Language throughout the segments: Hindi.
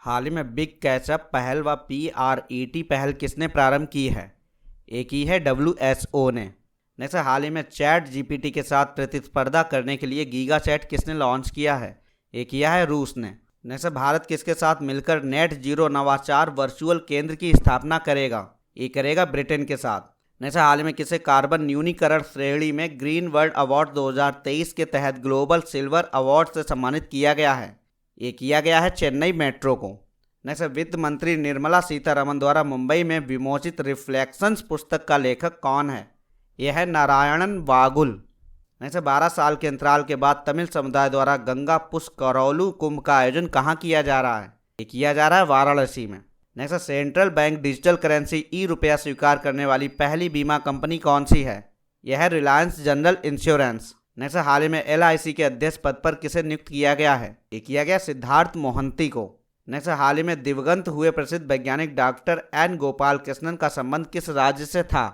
हाल ही में बिग कैचअप पहल व PRET पहल किसने प्रारंभ की है? एक ही है WHO ने। जैसे हाल ही में चैट GPT के साथ प्रतिस्पर्धा करने के लिए गीगा चैट किसने लॉन्च किया है? एक किया है रूस ने। जैसे भारत किसके साथ मिलकर नेट जीरो नवाचार वर्चुअल केंद्र की स्थापना करेगा? ये करेगा ब्रिटेन के साथ। जैसे हाल ही में किसे कार्बन न्यूनीकरण श्रेणी में ग्रीन वर्ल्ड अवार्ड 2023 के तहत ग्लोबल सिल्वर अवार्ड से सम्मानित किया गया है? ये किया गया है चेन्नई मेट्रो को। जैसे वित्त मंत्री निर्मला सीतारमण द्वारा मुंबई में विमोचित रिफ्लेक्शंस पुस्तक का लेखक कौन है? यह है नारायणन वागुल। जैसे 12 साल के अंतराल के बाद तमिल समुदाय द्वारा गंगा पुष्करौलू कुंभ का आयोजन कहाँ किया जा रहा है? ये किया जा रहा है वाराणसी में। जैसे सेंट्रल बैंक डिजिटल करेंसी रुपया स्वीकार करने वाली पहली बीमा कंपनी कौन सी है? यह है रिलायंस जनरल इंश्योरेंस। जैसे हाल ही में LIC के अध्यक्ष पद पर किसे नियुक्त किया गया है? ये किया गया सिद्धार्थ मोहंती को। जैसे हाल ही में दिवंगत हुए प्रसिद्ध वैज्ञानिक डॉक्टर N गोपाल कृष्णन का संबंध किस राज्य से था?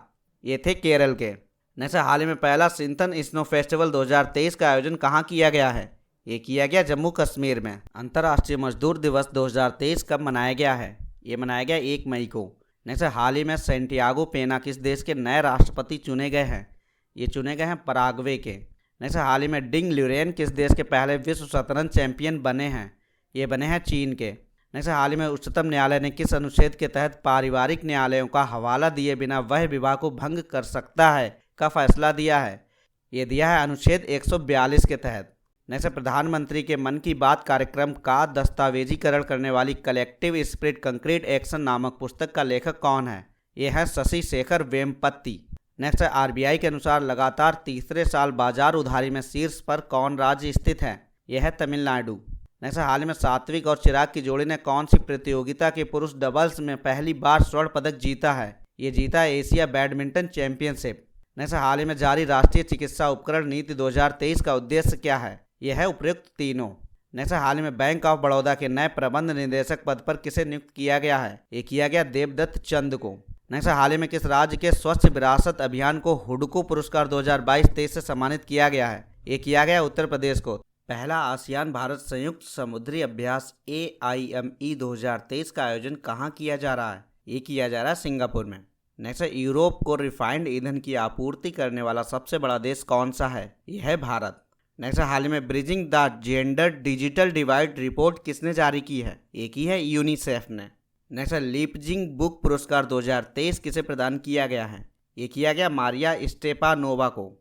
ये थे केरल के। जैसे हाल ही में पहला सिंथन स्नो फेस्टिवल 2023 का आयोजन कहाँ किया गया है? ये किया गया जम्मू कश्मीर में। अंतर्राष्ट्रीय मजदूर दिवस 2023 कब मनाया गया है? ये मनाया गया 1 मई को। जैसे हाल ही में सैंटियागो पेना किस देश के नए राष्ट्रपति चुने गए हैं? ये चुने गए हैं पराग्वे के। जैसे हाल ही में डिंग ल्यूरेन किस देश के पहले विश्व शतरंज चैंपियन बने हैं? ये बने हैं चीन के। जैसे हाल ही में उच्चतम न्यायालय ने किस अनुच्छेद के तहत पारिवारिक न्यायालयों का हवाला दिए बिना वह विवाह को भंग कर सकता है का फैसला दिया है? ये दिया है अनुच्छेद 142 के तहत। जैसे प्रधानमंत्री के मन की बात कार्यक्रम का दस्तावेजीकरण करने वाली कलेक्टिव स्पिरिट कंक्रीट एक्शन नामक पुस्तक का लेखक कौन है? ये है शशि शेखर वेम्पत्ति। नेक्स्ट RBI के अनुसार लगातार तीसरे साल बाजार उधारी में शीर्ष पर कौन राज्य स्थित है? यह है तमिलनाडु। नेक्स्ट हाल ही में सात्विक और चिराग की जोड़ी ने कौन सी प्रतियोगिता के पुरुष डबल्स में पहली बार स्वर्ण पदक जीता है? ये जीता है एशिया बैडमिंटन चैंपियनशिप। नेक्स्ट हाल ही में जारी राष्ट्रीय चिकित्सा उपकरण नीति 2023 का उद्देश्य क्या है? यह है उपयुक्त तीनों। नेक्स्ट हाल ही में बैंक ऑफ बड़ौदा के नए प्रबंध निदेशक पद पर किसे नियुक्त किया गया है? ये किया गया देवदत्त चंद को। नेक्स्ट हाल ही में किस राज्य के स्वच्छ विरासत अभियान को हुडको पुरस्कार 2022-23 से सम्मानित किया गया है? ये किया गया उत्तर प्रदेश को। पहला आसियान भारत संयुक्त समुद्री अभ्यास AIME 2023 का आयोजन कहाँ किया जा रहा है? ये किया जा रहा है सिंगापुर में। नेक्स्ट यूरोप को रिफाइंड ईंधन की आपूर्ति करने वाला सबसे बड़ा देश कौन सा है? यह है भारत। नेक्स्ट हाल ही में bridging the gender digital divide report किसने जारी की है? एक ही है यूनिसेफ ने। नेक्स्ट लिपजिंग बुक पुरस्कार 2023 किसे प्रदान किया गया है? ये किया गया मारिया स्टेपानोवा को।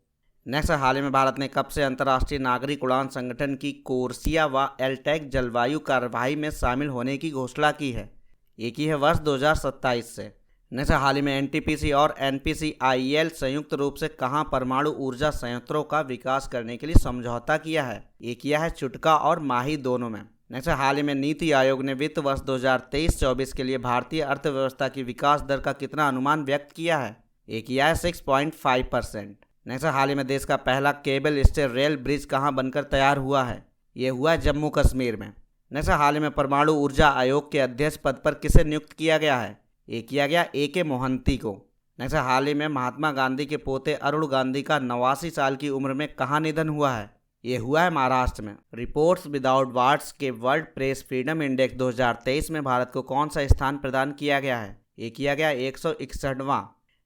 नेक्स्ट हाल ही में भारत ने कब से अंतर्राष्ट्रीय नागरिक उड़ान संगठन की कोर्सिया व एलटेक जलवायु कार्यवाही में शामिल होने की घोषणा की है? ये की है वर्ष 2027 से। नेक्स्ट हाल ही में NTPC और NPCIL संयुक्त रूप से कहाँ परमाणु ऊर्जा संयंत्रों का विकास करने के लिए समझौता किया है? ये किया है चुटका और माही दोनों में। नेक्स्ट हाल ही में नीति आयोग ने वित्त वर्ष 2023-24 के लिए भारतीय अर्थव्यवस्था की विकास दर का कितना अनुमान व्यक्त किया है? ये किया है 6.5%। नेक्स्ट हाल ही में देश का पहला केबल स्टेयर रेल ब्रिज कहाँ बनकर तैयार हुआ है? ये हुआ है जम्मू कश्मीर में। नेक्स्ट हाल ही में परमाणु ऊर्जा आयोग के अध्यक्ष पद पर किसे नियुक्त किया गया है? ये किया गया AK मोहंती को। नेक्स्ट हाल ही में महात्मा गांधी के पोते अरुण गांधी का 89 साल की उम्र में कहाँ निधन हुआ है? ये हुआ है महाराष्ट्र में। रिपोर्ट्स विदाउट बॉर्डर्स के वर्ल्ड प्रेस फ्रीडम इंडेक्स 2023 में भारत को कौन सा स्थान प्रदान किया गया है? ये किया गया 161वां।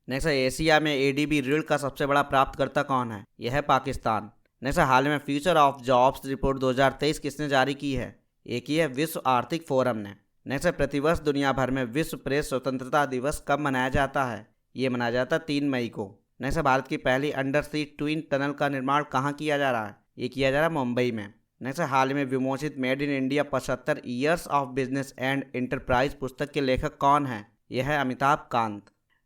नेक्स्ट एशिया में ADB ऋण का सबसे बड़ा प्राप्तकर्ता कौन है? यह है पाकिस्तान। नेक्स्ट हाल में फ्यूचर ऑफ जॉब्स रिपोर्ट 2023 किसने जारी की है? ये की है विश्व आर्थिक फोरम ने। नेक्स्ट प्रतिवर्ष दुनिया भर में विश्व प्रेस स्वतंत्रता दिवस कब मनाया जाता है? ये मनाया जाता है 3 मई को। नेक्स्ट भारत की पहली अंडर सी ट्विन टनल का निर्माण कहाँ किया जा रहा है? ये किया जा रहा है मुंबई में। नेक्स्ट हाल ही में विमोचित made in India 75 years of business and enterprise पुस्तक के लेखक कौन है? यह है अमिताभ कांत।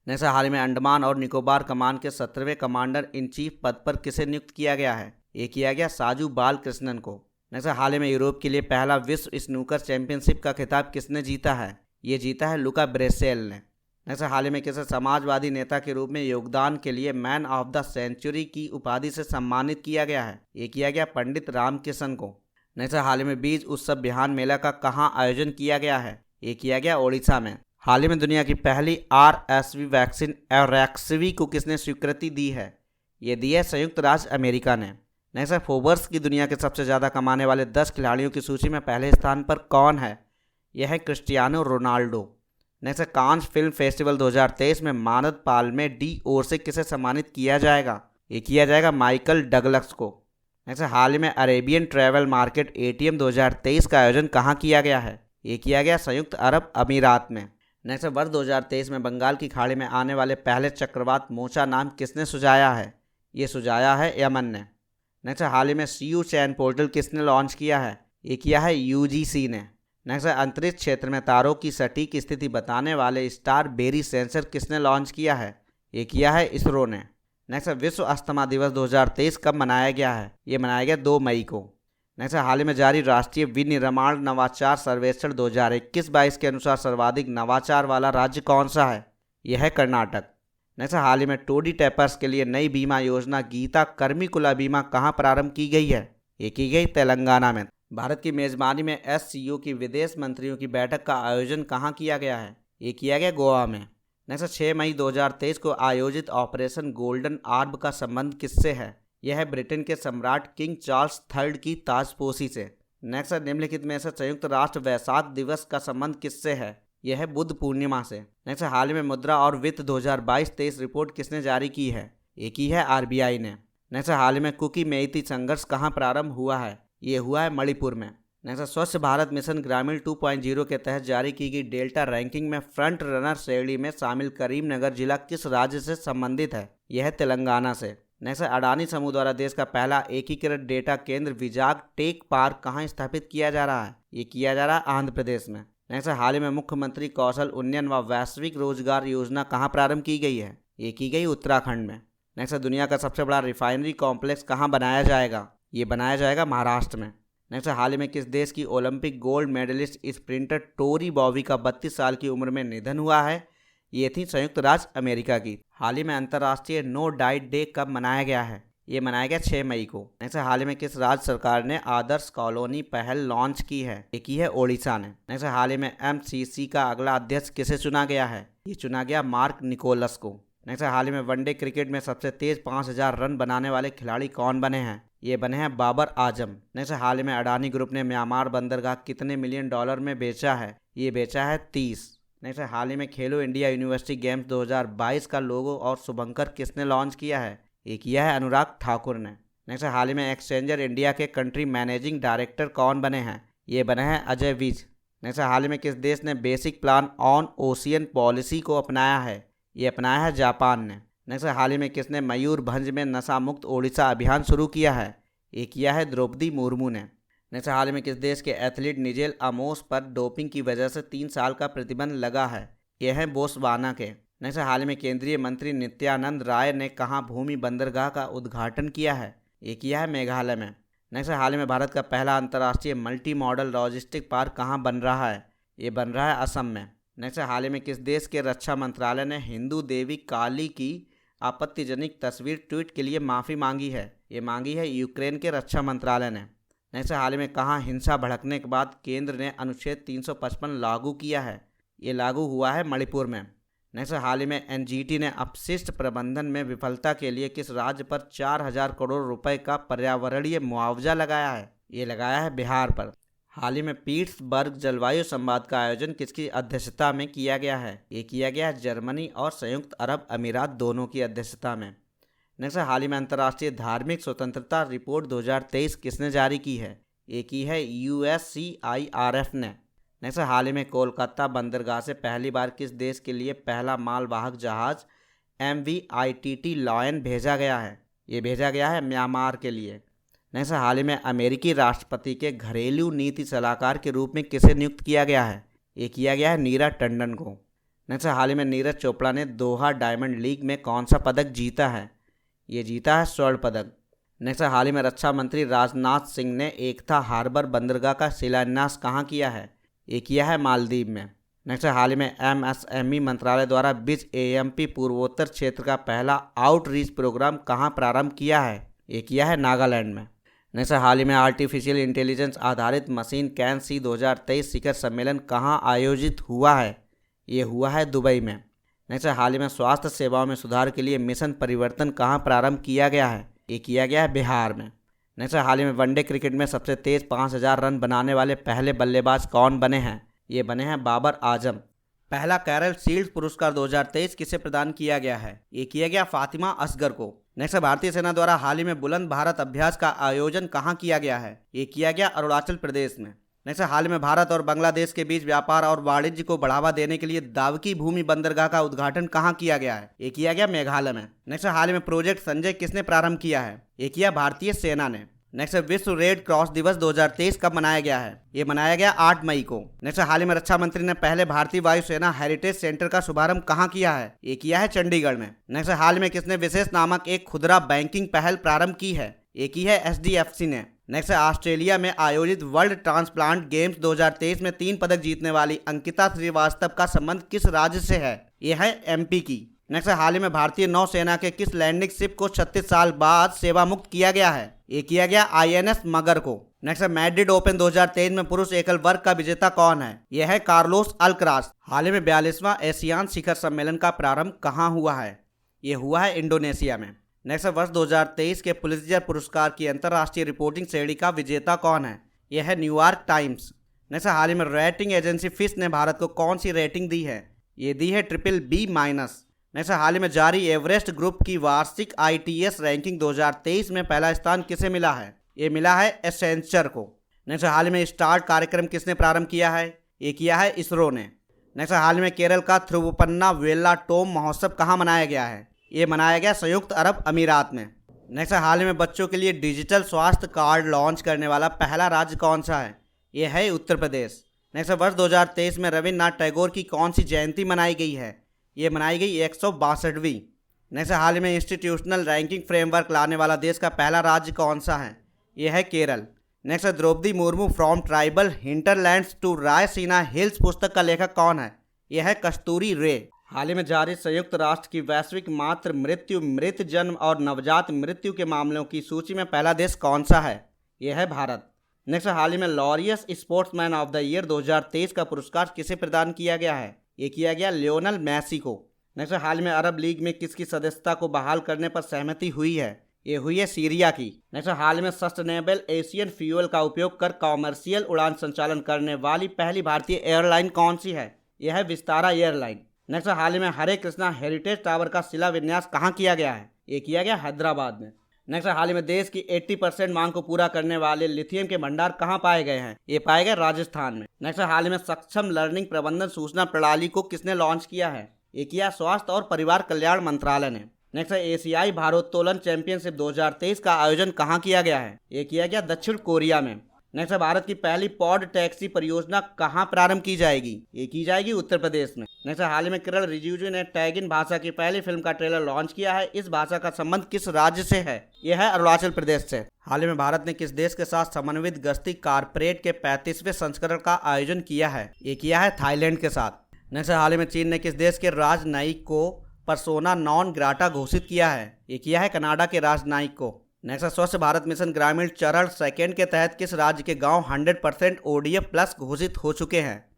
नेक्स्ट हाल ही में अंडमान और निकोबार कमान के 17वें कमांडर इन चीफ पद पर किसे नियुक्त किया गया है? ये किया गया साजू बालकृष्णन को। नेक्स्ट हाल ही में यूरोप के लिए पहला विश्व स्नूकर चैंपियनशिप का खिताब किसने जीता है? ये जीता है लुका ब्रेसेल ने। नेक्स्ट हाल ही में किसे समाजवादी नेता के रूप में योगदान के लिए मैन ऑफ द सेंचुरी की उपाधि से सम्मानित किया गया है? ये किया गया पंडित रामकिशन को। नेक्स्ट हाल ही में बीज उत्सव बिहान मेला का कहाँ आयोजन किया गया है? ये किया गया ओडिशा में। हाल ही में दुनिया की पहली RSV वैक्सीन एरेक्सवी को किसने स्वीकृति दी है? ये दी है संयुक्त राज्य अमेरिका ने। नेक्स्ट फोर्ब्स की दुनिया के सबसे ज़्यादा कमाने वाले 10 खिलाड़ियों की सूची में पहले स्थान पर कौन है? यह है क्रिस्टियानो रोनाल्डो। नेक्स्ट है कांस फिल्म फेस्टिवल 2023 में मानद पाल्मे डी ओर से किसे सम्मानित किया जाएगा? ये किया जाएगा माइकल डगलस को। नेक्स्ट है हाल ही में अरेबियन ट्रैवल मार्केट ATM 2023 का आयोजन कहाँ किया गया है? ये किया गया संयुक्त अरब अमीरात में। नेक्स्ट है वर्ष 2023 में बंगाल की खाड़ी में आने वाले पहले चक्रवात मोचा नाम किसने सुझाया है? ये सुझाया है यमन ने। नेक्स्ट है हाल ही में CU चैन पोर्टल किसने लॉन्च किया है? ये किया है UGC ने। नेक्स्ट है अंतरिक्ष क्षेत्र में तारों की सटीक स्थिति बताने वाले स्टार बेरी सेंसर किसने लॉन्च किया है? ये किया है इसरो ने। नेक्स्ट है विश्व अस्थमा दिवस 2023 कब मनाया गया है? ये मनाया गया 2 मई को। नेक्स्ट है हाल ही में जारी राष्ट्रीय विनिर्माण नवाचार सर्वेक्षण 2021-22 के अनुसार सर्वाधिक नवाचार वाला राज्य कौन सा है? यह है कर्नाटक। नेक्स्ट है हाल ही में टोडी टैपर्स के लिए नई बीमा योजना गीता कर्मिकुला बीमा कहाँ प्रारंभ की गई है? ये की गई तेलंगाना में। भारत की मेजबानी में SCO की विदेश मंत्रियों की बैठक का आयोजन कहाँ किया गया है? ये किया गया गोवा में। नेक्स्ट 6 मई 2023 को आयोजित ऑपरेशन गोल्डन आर्ब का संबंध किससे है? यह है ब्रिटेन के सम्राट किंग चार्ल्स III की ताजपोशी से। नेक्स्ट निम्नलिखित में से संयुक्त राष्ट्र वैसाख दिवस का संबंध किससे है? यह है बुद्ध पूर्णिमा से। नेक्स्ट हाल ही में मुद्रा और वित्त 2022-23 रिपोर्ट किसने जारी की है? ये की है RBI ने। नेक्स्ट हाल ही में कुकी मेइती संघर्ष कहाँ प्रारंभ हुआ है? ये हुआ है मणिपुर में। नेक्स्ट स्वच्छ भारत मिशन ग्रामीण 2.0 के तहत जारी की गई डेल्टा रैंकिंग में फ्रंट रनर श्रेणी में शामिल करीमनगर जिला किस राज्य से संबंधित है? यह है तेलंगाना से। नेक्स्ट अडानी समूह द्वारा देश का पहला एकीकृत डेटा केंद्र विजाग टेक पार्क कहाँ स्थापित किया जा रहा है? ये किया जा रहा है आंध्र प्रदेश में। नेक्स्ट हाल ही में मुख्यमंत्री कौशल उन्नयन व वैश्विक रोजगार योजना कहाँ प्रारंभ की गई है? ये की गई उत्तराखंड में। नेक्स्ट दुनिया का सबसे बड़ा रिफाइनरी कॉम्प्लेक्स कहाँ बनाया जाएगा? ये बनाया जाएगा महाराष्ट्र में। नेक्स्ट हाल ही में किस देश की Olympic gold medallist sprinter Tori Bowie का 32 साल की उम्र में निधन हुआ है? ये थी संयुक्त राज्य अमेरिका की। हाल ही में अंतर्राष्ट्रीय नो डाइट डे कब मनाया गया है? ये मनाया गया 6 मई को। नेक्स्ट हाल ही में किस राज्य सरकार ने आदर्श कॉलोनी पहल लॉन्च की है? ये की है ओडिशा ने। नेक्स्ट हाल ही में MCC का अगला अध्यक्ष किसे चुना गया है? ये चुना गया मार्क निकोलस को। नेक्स्ट हाल ही में वनडे क्रिकेट में सबसे तेज 5000 रन बनाने वाले खिलाड़ी कौन बने हैं? ये बने हैं बाबर आजम। नेक्स्ट हाल ही में अडानी ग्रुप ने म्यांमार बंदरगाह कितने मिलियन डॉलर में बेचा है? ये बेचा है 30। नेक्स्ट हाल ही में खेलो इंडिया यूनिवर्सिटी गेम्स 2022 का लोगो और शुभंकर किसने लॉन्च किया है? ये किया है अनुराग ठाकुर ने। नेक्स्ट हाल ही में एक्सचेंजर इंडिया के कंट्री मैनेजिंग डायरेक्टर कौन बने हैं? ये बने हैं अजय विज। नेक्स्ट हाल ही में किस देश ने basic plan on ocean policy को अपनाया है? ये अपनाया है जापान ने। नेक्स्ट हाल ही में किसने मयूरभंज में नशा मुक्त ओडिशा अभियान शुरू किया है? ये किया है द्रौपदी मुर्मू ने। नेक्स्ट हाल ही में किस देश के एथलीट निजेल अमोस पर डोपिंग की वजह से 3 साल का प्रतिबंध लगा है? यह है बोत्सवाना के। नेक्स्ट हाल ही में केंद्रीय मंत्री नित्यानंद राय ने कहाँ भूमि बंदरगाह का उद्घाटन किया है? ये किया है मेघालय में। नेक्स्ट हाल ही में भारत का पहला अंतर्राष्ट्रीय मल्टी मॉडल लॉजिस्टिक पार्क कहाँ बन रहा है? ये बन रहा है असम में। नेक्स्ट हाल ही में किस देश के रक्षा मंत्रालय ने हिंदू देवी काली की आपत्तिजनक तस्वीर ट्वीट के लिए माफ़ी मांगी है? ये मांगी है यूक्रेन के रक्षा मंत्रालय ने। नेक्स्ट हाल ही में कहाँ हिंसा भड़कने के बाद केंद्र ने अनुच्छेद 355 लागू किया है? ये लागू हुआ है मणिपुर में। नेक्स्ट हाल ही में NGT ने अपशिष्ट प्रबंधन में विफलता के लिए किस राज्य पर 4000 करोड़ रुपए का पर्यावरणीय मुआवजा लगाया है? ये लगाया है बिहार पर। हाल ही में पीट्सबर्ग जलवायु संवाद का आयोजन किसकी अध्यक्षता में किया गया है? ये किया गया है जर्मनी और संयुक्त अरब अमीरात दोनों की अध्यक्षता में। नेक्स्ट हाल ही में अंतर्राष्ट्रीय धार्मिक स्वतंत्रता रिपोर्ट 2023 किसने जारी की है? ये की है USCIRF ने। नेक्स्ट हाल ही में कोलकाता बंदरगाह से पहली बार किस देश के लिए पहला मालवाहक जहाज MV-ITT लॉयन भेजा गया है? ये भेजा गया है म्यांमार के लिए। नेक्स्ट हाल ही में अमेरिकी राष्ट्रपति के घरेलू नीति सलाहकार के रूप में किसे नियुक्त किया गया है? ये किया गया है नीरज टंडन को। नेक्स्ट हाल ही में नीरज चोपड़ा ने दोहा डायमंड लीग में कौन सा पदक जीता है? ये जीता है स्वर्ण पदक। नेक्स्ट हाल ही में रक्षा मंत्री राजनाथ सिंह ने एकता हार्बर बंदरगाह का शिलान्यास कहाँ किया है? ये किया है मालदीव में। नेक्स्ट हाल ही में MSME मंत्रालय द्वारा बिज AMP पूर्वोत्तर क्षेत्र का पहला आउटरीच प्रोग्राम कहाँ प्रारंभ किया है? ये किया है नागालैंड में। नेक्स्ट हाल ही में आर्टिफिशियल इंटेलिजेंस आधारित मशीन कैन सी 2023 शिखर सम्मेलन कहाँ आयोजित हुआ है? ये हुआ है दुबई में। नेक्स्ट हाल ही में स्वास्थ्य सेवाओं में सुधार के लिए मिशन परिवर्तन कहाँ प्रारंभ किया गया है? ये किया गया है बिहार में। नेक्स्ट हाल ही में वनडे क्रिकेट में सबसे तेज 5000 रन बनाने वाले पहले बल्लेबाज कौन बने हैं? ये बने हैं बाबर आजम। पहला कैरल शील्ड पुरस्कार 2023 किसे प्रदान किया गया है? ये किया गया फातिमा असगर को। नेक्स्ट, भारतीय सेना द्वारा हाल ही में बुलंद भारत अभ्यास का आयोजन कहाँ किया गया है? ये किया गया अरुणाचल प्रदेश में। नेक्स्ट, हाल ही में भारत और बांग्लादेश के बीच व्यापार और वाणिज्य को बढ़ावा देने के लिए दावकी भूमि बंदरगाह का उद्घाटन कहाँ किया गया है? ये किया गया मेघालय में। नेक्स्ट, हाल ही में प्रोजेक्ट संजय किसने प्रारंभ किया है? ये किया भारतीय सेना ने। नेक्स्ट, विश्व रेड क्रॉस दिवस 2023 कब मनाया गया है? ये मनाया गया 8 मई को। नेक्स्ट, हाल ही में रक्षा मंत्री ने पहले भारतीय वायुसेना हेरिटेज सेंटर का शुभारंभ कहाँ किया है? ये किया है चंडीगढ़ में। नेक्स्ट, हाल में किसने विशेष नामक एक खुदरा बैंकिंग पहल प्रारंभ की है? ये की है HDFC ने। नेक्स्ट, ऑस्ट्रेलिया में आयोजित वर्ल्ड ट्रांसप्लांट गेम्स 2023 में 3 पदक जीतने वाली अंकिता श्रीवास्तव का संबंध किस राज्य से है? ये है MP की। नेक्स्ट, हाल ही में भारतीय नौसेना के किस लैंडिंग शिप को 36 साल बाद सेवा मुक्त किया गया है? ये किया गया INS मगर को। नेक्स्ट, मैड्रिड ओपन 2023 में पुरुष एकल वर्ग का विजेता कौन है? यह है कार्लोस अल्कराज। हाल ही में 42वां एशियान शिखर सम्मेलन का प्रारंभ कहाँ हुआ है? ये हुआ है इंडोनेशिया में। नेक्स्ट, वर्ष 2023 के पुलित्जर पुरस्कार की अंतर्राष्ट्रीय रिपोर्टिंग श्रेणी का विजेता कौन है? यह है न्यूयॉर्क टाइम्स। नेक्स्ट, हाल ही में रेटिंग एजेंसी फिच ने भारत को कौन सी रेटिंग दी है? ये दी है BBB-। नेक्स्ट, हाल ही में जारी एवरेस्ट ग्रुप की वार्षिक ITS रैंकिंग 2023 में पहला स्थान किसे मिला है? ये मिला है एसेंचर को। नेक्स्ट, हाल ही में स्टार्ट कार्यक्रम किसने प्रारंभ किया है? ये किया है इसरो ने। नेक्स्ट, हाल ही में केरल का थिरुवन्ना वेल्लाटोम महोत्सव कहाँ मनाया गया है? ये मनाया गया संयुक्त अरब अमीरात में। नेक्स्ट, हाल ही में बच्चों के लिए डिजिटल स्वास्थ्य कार्ड लॉन्च करने वाला पहला राज्य कौन सा है? ये है उत्तर प्रदेश। नेक्स्ट, वर्ष 2023 में रविन्द्रनाथ टैगोर की कौन सी जयंती मनाई गई है? ये मनाई गई 162वीं। नेक्स्ट, हाल ही में इंस्टीट्यूशनल रैंकिंग फ्रेमवर्क लाने वाला देश का पहला राज्य कौन सा है? यह है Kerala. Next, Droupadi Murmu from tribal hinterlands to Raisina Hills पुस्तक का लेखक कौन है? यह है कस्तूरी रे। हाल ही में जारी संयुक्त राष्ट्र की वैश्विक मातृ मृत्यु, मृत जन्म और नवजात मृत्यु के मामलों की सूची में पहला देश कौन सा है? यह है भारत। नेक्स्ट, हाल ही में Laureus sportsman of the year 2023 का पुरस्कार किसे प्रदान किया गया है? ये किया गया लियोनेल मेसी को। नेक्स्ट, हाल में अरब लीग में किसकी सदस्यता को बहाल करने पर सहमति हुई है? ये हुई है सीरिया की। नेक्स्ट, हाल में सस्टेनेबल एशियन फ्यूल का उपयोग कर कॉमर्शियल उड़ान संचालन करने वाली पहली भारतीय एयरलाइन कौन सी है? यह है विस्तारा एयरलाइन। नेक्स्ट, हाल ही में हरे कृष्णा हेरिटेज टावर का शिलान्यास कहाँ किया गया है? ये किया गया हैदराबाद में। नेक्स्ट, हाल ही में देश की 80% मांग को पूरा करने वाले लिथियम के भंडार कहाँ पाए गए हैं? ये पाए गए राजस्थान में। नेक्स्ट, हाल ही में सक्षम लर्निंग प्रबंधन सूचना प्रणाली को किसने लॉन्च किया है? ये किया स्वास्थ्य और परिवार कल्याण मंत्रालय ने। नेक्स्ट, एशियाई भारोत्तोलन चैंपियनशिप 2023 का आयोजन कहाँ किया गया है? ये किया गया दक्षिण कोरिया में। नेक्स्ट, भारत की पहली पॉड टैक्सी परियोजना कहाँ प्रारंभ की जाएगी? ये की जाएगी उत्तर प्रदेश में। नेक्स्ट, हाल ही में किरण रिजिजू ने टैगिन भाषा की पहली फिल्म का ट्रेलर लॉन्च किया है। इस भाषा का संबंध किस राज्य से है? यह है अरुणाचल प्रदेश से। हाल ही में भारत ने किस देश के साथ समन्वित गश्ती कारपोरेट के 35वें संस्करण का आयोजन किया है? ये किया है थाईलैंड के साथ। नेक्स्ट, हाल ही में चीन ने किस देश के राजनयिक को पर्सोना नॉन ग्राटा घोषित किया है? ये किया है कनाडा के राजनयिक को। नेक्स्ट, स्वच्छ भारत मिशन ग्रामीण चरण सेकेंड के तहत किस राज्य के गांव 100% ODF प्लस घोषित हो चुके हैं?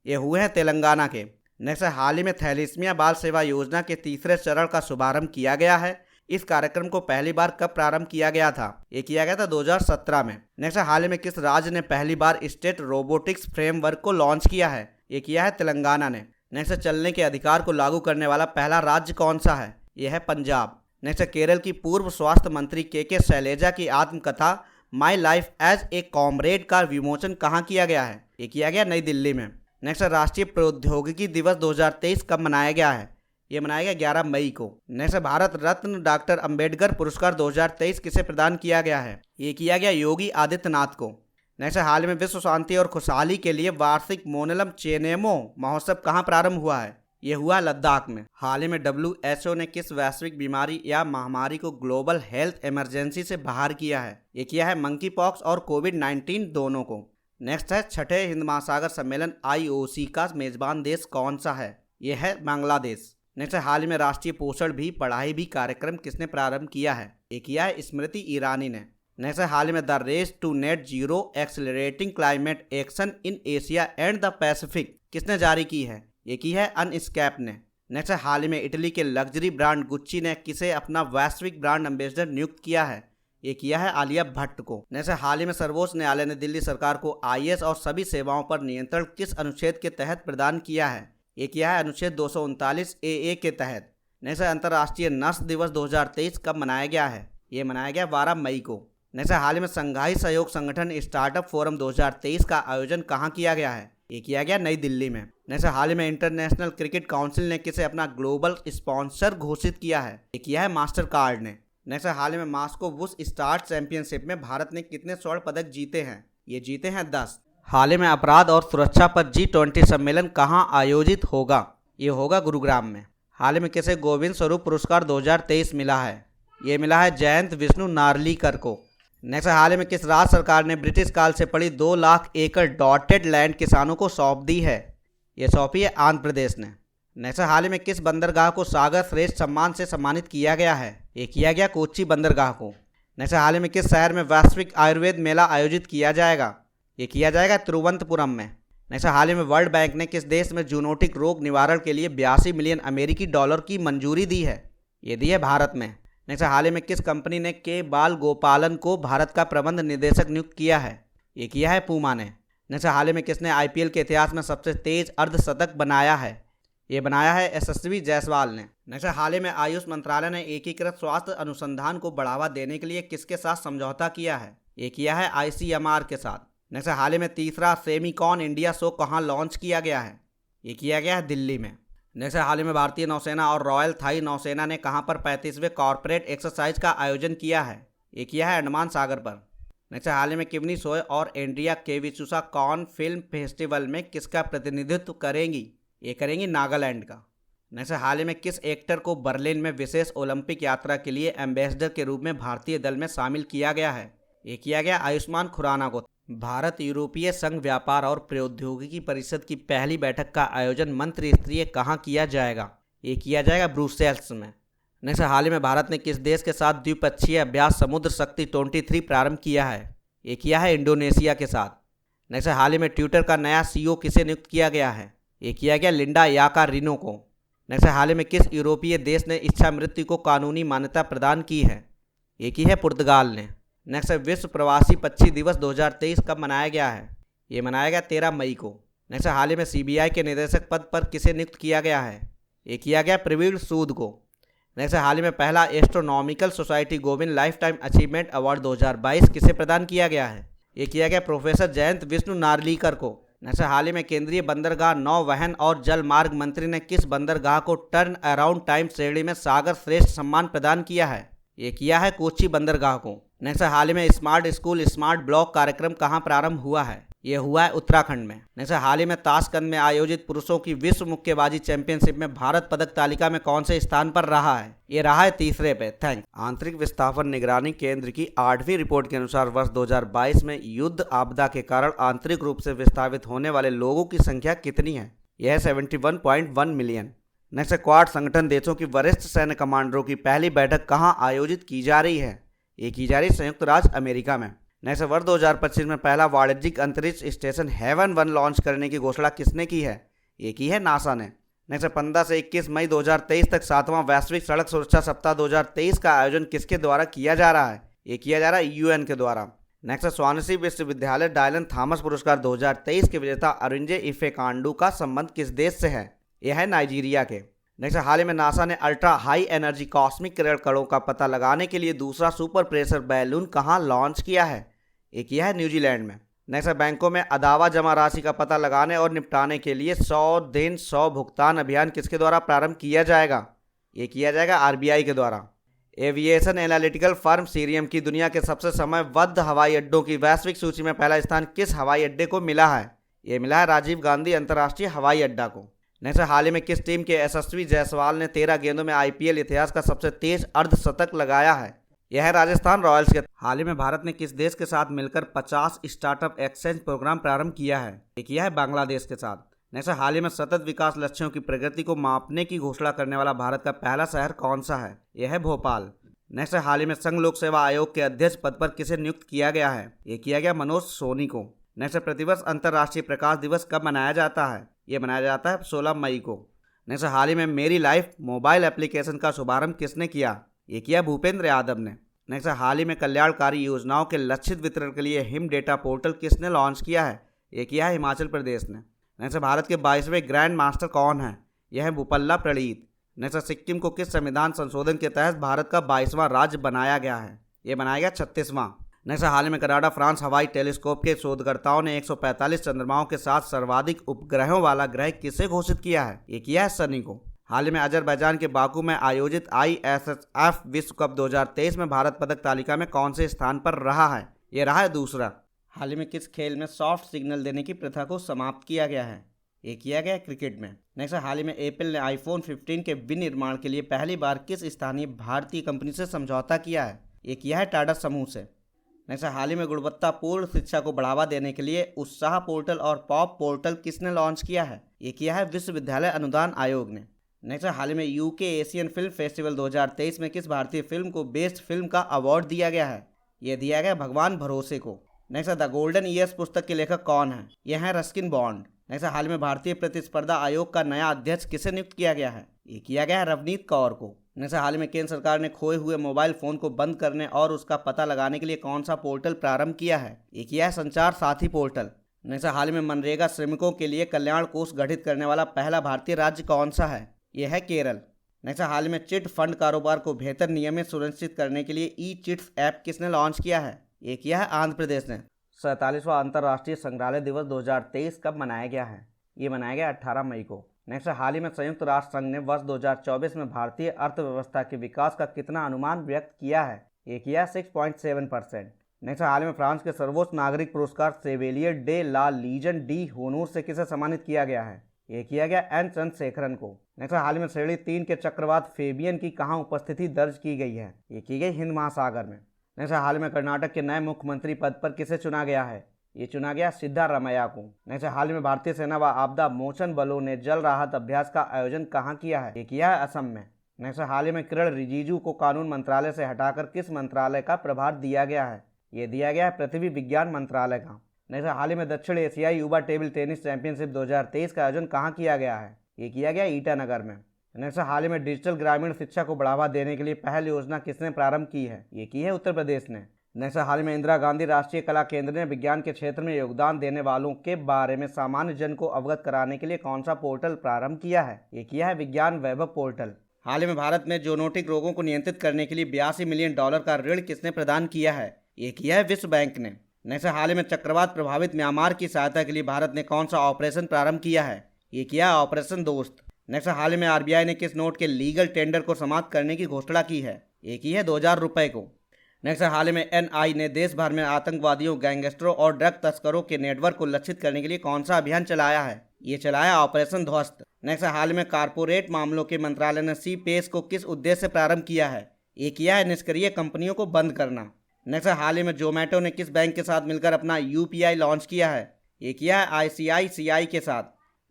ये हुए हैं तेलंगाना के। नेक्स्ट, हाल ही में थैलीसीमिया बाल सेवा योजना के तीसरे चरण का शुभारंभ किया गया है। इस कार्यक्रम को पहली बार कब प्रारंभ किया गया था? ये किया गया था 2017 में। नेक्स्ट, हाल ही में किस राज्य ने पहली बार स्टेट रोबोटिक्स फ्रेमवर्क को लॉन्च किया है? ये किया है तेलंगाना ने। नेक्स्ट, चलने के अधिकार को लागू करने वाला पहला राज्य कौन सा है? यह है पंजाब। नेक्स्ट, केरल की पूर्व स्वास्थ्य मंत्री के शैलेजा की आत्मकथा my life as a comrade का विमोचन कहाँ किया गया है? ये किया गया नई दिल्ली में। नेक्स्ट, राष्ट्रीय प्रौद्योगिकी दिवस 2023 कब मनाया गया है? ये मनाया गया 11 मई को। नेक्स्ट, भारत रत्न डॉक्टर अंबेडकर पुरस्कार 2023 किसे प्रदान किया गया है? ये किया गया योगी आदित्यनाथ को। नेक्स्ट, हाल में विश्व शांति और खुशहाली के लिए वार्षिक मोनलम चेनेमो महोत्सव कहाँ प्रारंभ हुआ है? ये हुआ लद्दाख में। हाल ही में WHO ने किस वैश्विक बीमारी या महामारी को ग्लोबल हेल्थ इमरजेंसी से बाहर किया है? ये किया है मंकी पॉक्स और कोविड-19 दोनों को। नेक्स्ट है छठे हिंद महासागर सम्मेलन IOC का मेजबान देश कौन सा है? यह है बांग्लादेश। नेक्स्ट, हाल ही में राष्ट्रीय पोषण भी पढ़ाई भी कार्यक्रम किसने प्रारंभ किया है? ये किया है स्मृति ईरानी ने। नेक्स्ट, हाल ही में the race to net zero accelerating climate action in Asia and the Pacific किसने जारी की है? ये की है अनस्कैप ने। नेक्स्ट, हाल ही में इटली के लग्जरी ब्रांड गुच्ची ने किसे अपना वैश्विक ब्रांड एम्बेसडर नियुक्त किया है? ये किया है आलिया भट्ट को। जैसे हाल ही में सर्वोच्च न्यायालय ने दिल्ली सरकार को आईएएस और सभी सेवाओं पर नियंत्रण किस अनुच्छेद के तहत प्रदान किया है? ये किया है अनुच्छेद 239 AA के तहत। जैसे अंतर्राष्ट्रीय नर्स दिवस 2023 कब मनाया गया है? ये मनाया गया 12 मई को। जैसे हाल ही में संघाई सहयोग संगठन स्टार्टअप फोरम 2023 का आयोजन कहाँ किया गया है? ये किया गया नई दिल्ली में। जैसे हाल ही में इंटरनेशनल क्रिकेट काउंसिल ने किसे अपना ग्लोबल स्पॉन्सर घोषित किया है? ये किया है मास्टर कार्ड ने। जैसे हाल ही में मास्को बुश स्टार्ट चैंपियनशिप में भारत ने कितने स्वर्ण पदक जीते हैं? ये जीते हैं 10। हाल ही में अपराध और सुरक्षा पर G20 सम्मेलन कहाँ आयोजित होगा? ये होगा गुरुग्राम में। हाल ही में किसे गोविंद स्वरूप पुरस्कार 2023 मिला है? ये मिला है जयंत विष्णु नार्लीकर को। नेक्स्ट, हाल ही में किस राज्य सरकार ने ब्रिटिश काल से पड़ी 2 लाख एकड़ डॉटेड लैंड किसानों को सौंप दी है? ये सौंपी है आंध्र प्रदेश ने। नेक्स्ट, हाल ही में किस बंदरगाह को सागर श्रेष्ठ सम्मान से सम्मानित किया गया है? ये किया गया कोच्चि बंदरगाह को। नेक्स्ट, हाल ही में किस शहर में वैश्विक आयुर्वेद मेला आयोजित किया जाएगा? ये किया जाएगा तिरुवनंतपुरम में। नेक्स्ट, हाल ही में वर्ल्ड बैंक ने किस देश में जूनोटिक रोग निवारण के लिए 82 मिलियन अमेरिकी डॉलर की मंजूरी दी है? ये दी है भारत में। नेक्स्ट, हाल ही में किस कंपनी ने के बाल गोपालन को भारत का प्रबंध निदेशक नियुक्त किया है? ये किया है पूमा ने। नेक्स्ट, हाल ही में किसने आईपीएल के इतिहास में सबसे तेज अर्धशतक बनाया है? ये बनाया है यशस्वी जायसवाल ने। नेक्स्ट, हाल ही में आयुष मंत्रालय ने एकीकृत स्वास्थ्य अनुसंधान को बढ़ावा देने के लिए किसके साथ समझौता किया है? ये किया है ICMR के साथ। नेक्स्ट, हाल ही में तीसरा सेमिकॉन इंडिया शो कहाँ लॉन्च किया गया है? ये किया गया है दिल्ली में। नेक्स्ट, हाल ही में भारतीय नौसेना और रॉयल थाई नौसेना ने कहाँ पर 35वें कॉर्पोरेट एक्सरसाइज का आयोजन किया है? ये किया है अंडमान सागर पर। नेक्स्ट, हाल ही में किमनी सोय और एंड्रिया केविचुसा कॉन फिल्म फेस्टिवल में किसका प्रतिनिधित्व करेंगी? ये करेंगी नागालैंड का। नेक्स्ट, हाल ही में किस एक्टर को बर्लिन में विशेष ओलंपिक यात्रा के लिए एम्बेसडर के रूप में भारतीय दल में शामिल किया गया है? ये किया गया आयुष्मान खुराना को। भारत यूरोपीय संघ व्यापार और प्रौद्योगिकी परिषद की पहली बैठक का आयोजन मंत्रिस्तरीय कहाँ किया जाएगा? ये किया जाएगा ब्रुसेल्स में। नेक्स्ट, हाल ही में भारत ने किस देश के साथ द्विपक्षीय अभ्यास समुद्र शक्ति 23 प्रारंभ किया है? ये किया है इंडोनेशिया के साथ। नेक्स्ट, हाल ही में ट्विटर का नया CEO किसे नियुक्त किया गया है? ये किया गया लिंडा याकारिनो को। नेक्स्ट, हाल ही में किस यूरोपीय देश ने इच्छा मृत्यु को कानूनी मान्यता प्रदान की है? ये की है पुर्तगाल ने। नेक्स्ट, विश्व प्रवासी पक्षी दिवस 2023 कब मनाया गया है? ये मनाया गया 13 मई को। नेक्स्ट, हाल ही में CBI के निदेशक पद पर किसे नियुक्त किया गया है? ये किया गया प्रवीण सूद को। नेक्स्ट, हाल ही में पहला astronomical society Govind life time achievement award 2022 किसे प्रदान किया गया है? ये किया गया प्रोफेसर जयंत विष्णु नार्लीकर को। नेक्स्ट, हाल ही में केंद्रीय बंदरगाह नौवहन और जल मार्ग मंत्री ने किस बंदरगाह को टर्न अराउंड टाइम श्रेणी में सागर श्रेष्ठ सम्मान प्रदान किया है? ये किया है कोच्चि बंदरगाह को। नेक्स्ट, हाल ही में स्मार्ट स्कूल स्मार्ट ब्लॉक कार्यक्रम कहाँ प्रारंभ हुआ है? ये हुआ है उत्तराखंड में। नेक्स्ट, हाल ही में ताशकंद में आयोजित पुरुषों की विश्व मुक्केबाजी चैंपियनशिप में भारत पदक तालिका में कौन से स्थान पर रहा है? ये रहा है 3रे पे। थैंक। आंतरिक विस्थापन निगरानी केंद्र की 8वीं रिपोर्ट के अनुसार वर्ष 2022 में युद्ध आपदा के कारण आंतरिक रूप से विस्थापित होने वाले लोगों की संख्या कितनी है? यह 71.1 मिलियन। नेक्स्ट, क्वाड संगठन देशों की वरिष्ठ सैन्य कमांडरों की पहली बैठक कहाँ आयोजित की जा रही है? ये की जा रही संयुक्त राज्य अमेरिका में। नेक्स्ट, वर्ष 2025 में पहला वाणिज्यिक अंतरिक्ष स्टेशन हेवन 1 लॉन्च करने की घोषणा किसने की है? ये की है नासा ने। नेक्स्ट, 15 से 21 मई 2023 तक 7वां वैश्विक सड़क सुरक्षा सप्ताह 2023 का आयोजन किसके द्वारा किया जा रहा है? ये किया जा रहा है UN के द्वारा। नेक्स्ट, स्वानसी विश्वविद्यालय डायलन थॉमस पुरस्कार 2023 के विजेता अरिंजे इफेकांडू का संबंध किस देश से है? यह है नाइजीरिया के। नेक्स्ट, हाल ही में नासा ने अल्ट्रा हाई एनर्जी कॉस्मिक किरण कणों का पता लगाने के लिए दूसरा सुपर प्रेशर बैलून कहाँ लॉन्च किया है? ये किया है न्यूजीलैंड में। नेक्स्ट, बैंकों में अदावा जमा राशि का पता लगाने और निपटाने के लिए 100 दिन 100 भुगतान अभियान किसके द्वारा प्रारंभ किया जाएगा? ये किया जाएगा RBI के द्वारा। एविएशन एनालिटिकल फर्म सीरियम की दुनिया के सबसे समयबद्ध हवाई अड्डों की वैश्विक सूची में पहला स्थान किस हवाई अड्डे को मिला है? ये मिला है राजीव गांधी अंतर्राष्ट्रीय हवाई अड्डा को। नेक्स्ट, हाल ही में किस टीम के यशस्वी जायसवाल ने 13 गेंदों में IPL इतिहास का सबसे तेज अर्धशतक लगाया है? यह है राजस्थान रॉयल्स के। हाल ही में भारत ने किस देश के साथ मिलकर 50 स्टार्टअप एक्सचेंज प्रोग्राम प्रारंभ किया है? ये किया है बांग्लादेश के साथ। नेक्स्ट, हाल ही में सतत विकास लक्ष्यों की प्रगति को मापने की घोषणा करने वाला भारत का पहला शहर कौन सा है? यह है भोपाल। नेक्स्ट, हाल ही में संघ लोक सेवा आयोग के अध्यक्ष पद पर किसे नियुक्त किया गया है? ये किया गया मनोज सोनी को। नेक्स्ट, प्रतिवर्ष अंतर्राष्ट्रीय प्रकाश दिवस कब मनाया जाता है? ये मनाया जाता है 16 मई को। नेक्स्ट, हाल ही में मेरी लाइफ मोबाइल एप्लीकेशन का शुभारंभ किसने किया? ये किया भूपेंद्र यादव ने। नेक्स्ट हाल ही में कल्याणकारी योजनाओं के लक्षित वितरण के लिए हिम डेटा पोर्टल किसने लॉन्च किया है? ये किया है हिमाचल प्रदेश ने। नेक्स्ट भारत के 22वें ग्रैंड मास्टर कौन है? यह है बुपल्ला प्रणीत। नेक्स्ट सिक्किम को किस संविधान संशोधन के तहत भारत का 22वां राज्य बनाया गया है? ये बनाया गया 36वां। नेक्स्ट हाल ही में कनाडा फ्रांस हवाई टेलीस्कोप के शोधकर्ताओं ने 145 चंद्रमाओं के साथ सर्वाधिक उपग्रहों वाला ग्रह किसे घोषित किया है? ये किया है शनि को। हाल ही में अजरबैजान के बाकू में आयोजित ISSF विश्व कप 2023 में भारत पदक तालिका में कौन से स्थान पर रहा है? ये रहा है दूसरा। हाल ही में किस खेल में सॉफ्ट सिग्नल देने की प्रथा को समाप्त किया गया है? ये किया गया क्रिकेट में। नेक्स्ट हाल ही में एप्पल ने iPhone 15 के विनिर्माण के लिए पहली बार किस स्थानीय भारतीय कंपनी से समझौता किया है? ये किया है टाटा समूह से। नेक्स्ट हाल ही में गुणवत्तापूर्ण शिक्षा को बढ़ावा देने के लिए उत्साह पोर्टल और पॉप पोर्टल किसने लॉन्च किया है? ये किया है विश्वविद्यालय अनुदान आयोग ने। नेक्स्ट हाल ही में UK एशियन फिल्म फेस्टिवल 2023 में किस भारतीय फिल्म को बेस्ट फिल्म का अवार्ड दिया गया है? ये दिया गया भगवान भरोसे को। नेक्स्ट द गोल्डन ईयर्स पुस्तक के लेखक कौन है? यह है रस्किन बॉन्ड। नेक्स्ट हाल में भारतीय प्रतिस्पर्धा आयोग का नया अध्यक्ष किसे नियुक्त किया गया है? ये किया गया है रवनीत कौर को। नेक्स्ट हाल में केंद्र सरकार ने खोए हुए मोबाइल फोन को बंद करने और उसका पता लगाने के लिए कौन सा पोर्टल प्रारंभ किया है? ये किया है संचार साथी पोर्टल। नेक्स्ट हाल में मनरेगा श्रमिकों के लिए कल्याण कोष गठित करने वाला पहला भारतीय राज्य कौन सा है? यह है केरल। नेक्स्ट हाल में चिट फंड कारोबार को बेहतर नियमित सुनिश्चित करने के लिए ई-चिट्स ऐप किसने लॉन्च किया है? ये किया है आंध्र प्रदेश ने। 47वां अंतर्राष्ट्रीय संग्रहालय दिवस 2023 कब मनाया गया है? ये मनाया गया 18 मई को। नेक्स्ट हाल ही में संयुक्त राष्ट्र संघ ने वर्ष 2024 में भारतीय अर्थव्यवस्था के विकास का कितना अनुमान व्यक्त किया है? ये किया 6.7%। नेक्स्ट हाल में फ्रांस के सर्वोच्च नागरिक पुरस्कार सेवेलियर डे ला लीजन डी होनूर से किसे सम्मानित किया गया है? ये किया गया एन चंद्रशेखरन को। नेक्स्ट हाल में श्रेणी 3 के चक्रवात फेबियन की कहाँ उपस्थिति दर्ज की गई है? ये की गई हिंद महासागर में। नेक्स्ट हाल में कर्नाटक के नए मुख्यमंत्री पद पर किसे चुना गया है? ये चुना गया सिद्धारमैया को। नेक्स्ट हाल में भारतीय सेना व आपदा मोचन बलों ने जल राहत अभ्यास का आयोजन कहाँ किया है? ये किया है असम में। नेक्स्ट हाल ही में किरण रिजिजू को कानून मंत्रालय से हटाकर किस मंत्रालय का प्रभार दिया गया है? ये दिया गया है पृथ्वी विज्ञान मंत्रालय का। नेक्स्ट हाल ही में दक्षिण एशियाई युवा टेबल टेनिस चैंपियनशिप 2023 का आयोजन कहाँ किया गया है? ये किया गया ईटानगर में। नेक्स्ट हाल ही में डिजिटल ग्रामीण शिक्षा को बढ़ावा देने के लिए पहल योजना किसने प्रारंभ की है? ये की है उत्तर प्रदेश ने। नेक्स्ट हाल ही में इंदिरा गांधी राष्ट्रीय कला केंद्र ने विज्ञान के क्षेत्र में योगदान देने वालों के बारे में सामान्य जन को अवगत कराने के लिए कौन सा पोर्टल प्रारंभ किया है? ये किया है विज्ञान वैभव पोर्टल। हाल ही में भारत में जूनोटिक रोगों को नियंत्रित करने के लिए $82 मिलियन का ऋण किसने प्रदान किया है? ये किया है विश्व बैंक ने। नेक्स्ट हाल ही में चक्रवात प्रभावित म्यांमार की सहायता के लिए भारत ने कौन सा ऑपरेशन प्रारंभ किया है? ये किया है ऑपरेशन दोस्त। नेक्स्ट हाल ही में RBI ने किस नोट के लीगल टेंडर को समाप्त करने की घोषणा की है? ये की है 2000 रुपए को। नेक्स्ट हाल ही में NI ने देश भर में आतंकवादियों, गैंगस्टरों और ड्रग तस्करों के नेटवर्क को लक्षित करने के लिए कौन सा अभियान चलाया है? ये चलाया ऑपरेशन ध्वस्त। नेक्स्ट हाल ही में कारपोरेट मामलों के मंत्रालय ने CPACE को किस उद्देश्य से प्रारंभ किया है? ये किया है निष्क्रिय कंपनियों को बंद करना। नेक्स्ट हाल ही में जोमेटो ने किस बैंक के साथ मिलकर अपना UPI लॉन्च किया है? ये किया है ICICI के साथ।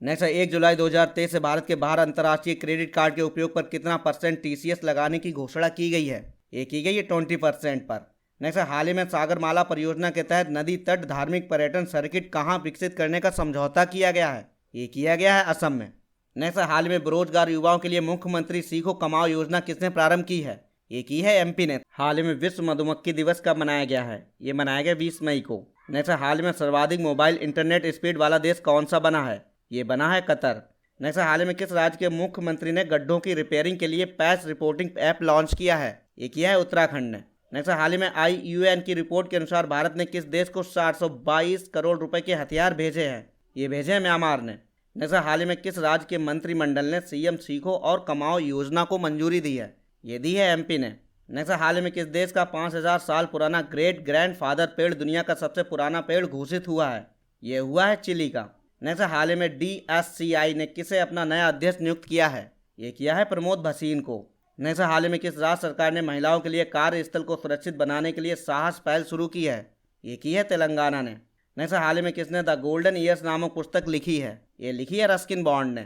नेक्स्ट 1 जुलाई 2023 से भारत के बाहर अंतर्राष्ट्रीय क्रेडिट कार्ड के उपयोग पर कितना % TCS लगाने की घोषणा की गई है? ये की गई है 20% पर। नेक्स्ट हाल ही में सागरमाला परियोजना के तहत नदी तट धार्मिक पर्यटन सर्किट कहाँ विकसित करने का समझौता किया गया है? ये किया गया है असम में। नेक्स्ट हाल ही में बेरोजगार युवाओं के लिए मुख्यमंत्री सीखो कमाओ योजना किसने प्रारंभ की है? ये की है MP ने। हाल ही में विश्व मधुमक्खी दिवस कब मनाया गया है? ये मनाया गया 20 मई को। नेक्स्ट हाल ही में सर्वाधिक मोबाइल इंटरनेट स्पीड वाला देश कौन सा बना है? ये बना है कतर। नेक्स्ट हाल ही में किस राज्य के मुख्यमंत्री ने गड्ढों की रिपेयरिंग के लिए पैच रिपोर्टिंग ऐप लॉन्च किया है? ये किया है उत्तराखंड ने। नेक्स्ट हाल ही में IUN की रिपोर्ट के अनुसार भारत ने किस देश को 722 करोड़ रुपए के हथियार भेजे हैं? ये भेजे हैं म्यांमार ने। नेक्स्ट हाल ही में किस राज्य के मंत्रिमंडल ने CM सीखो और कमाओ योजना को मंजूरी दी है? ये दी है MP ने। नेक्स्ट हाल ही में किस देश का 5000 साल पुराना ग्रेट ग्रैंडफादर पेड़ दुनिया का सबसे पुराना पेड़ घोषित हुआ है? ये हुआ है चिली का। नेक्स्ट हाल ही में DSCI ने किसे अपना नया अध्यक्ष नियुक्त किया है? ये किया है प्रमोद भसीन को। नेक्स्ट हाल ही में किस राज्य सरकार ने महिलाओं के लिए कार्यस्थल को सुरक्षित बनाने के लिए साहस पहल शुरू की है? ये की है तेलंगाना ने। नेक्स्ट हाल ही में किसने द गोल्डन ईयर्स नामक पुस्तक लिखी है? ये लिखी है रस्किन बॉन्ड ने।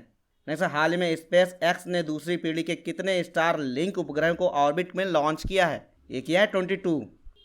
नेक्स्ट हाल ही में SpaceX ने दूसरी पीढ़ी के कितने स्टार लिंक उपग्रहों को ऑर्बिट में लॉन्च किया है? ये किया है 22।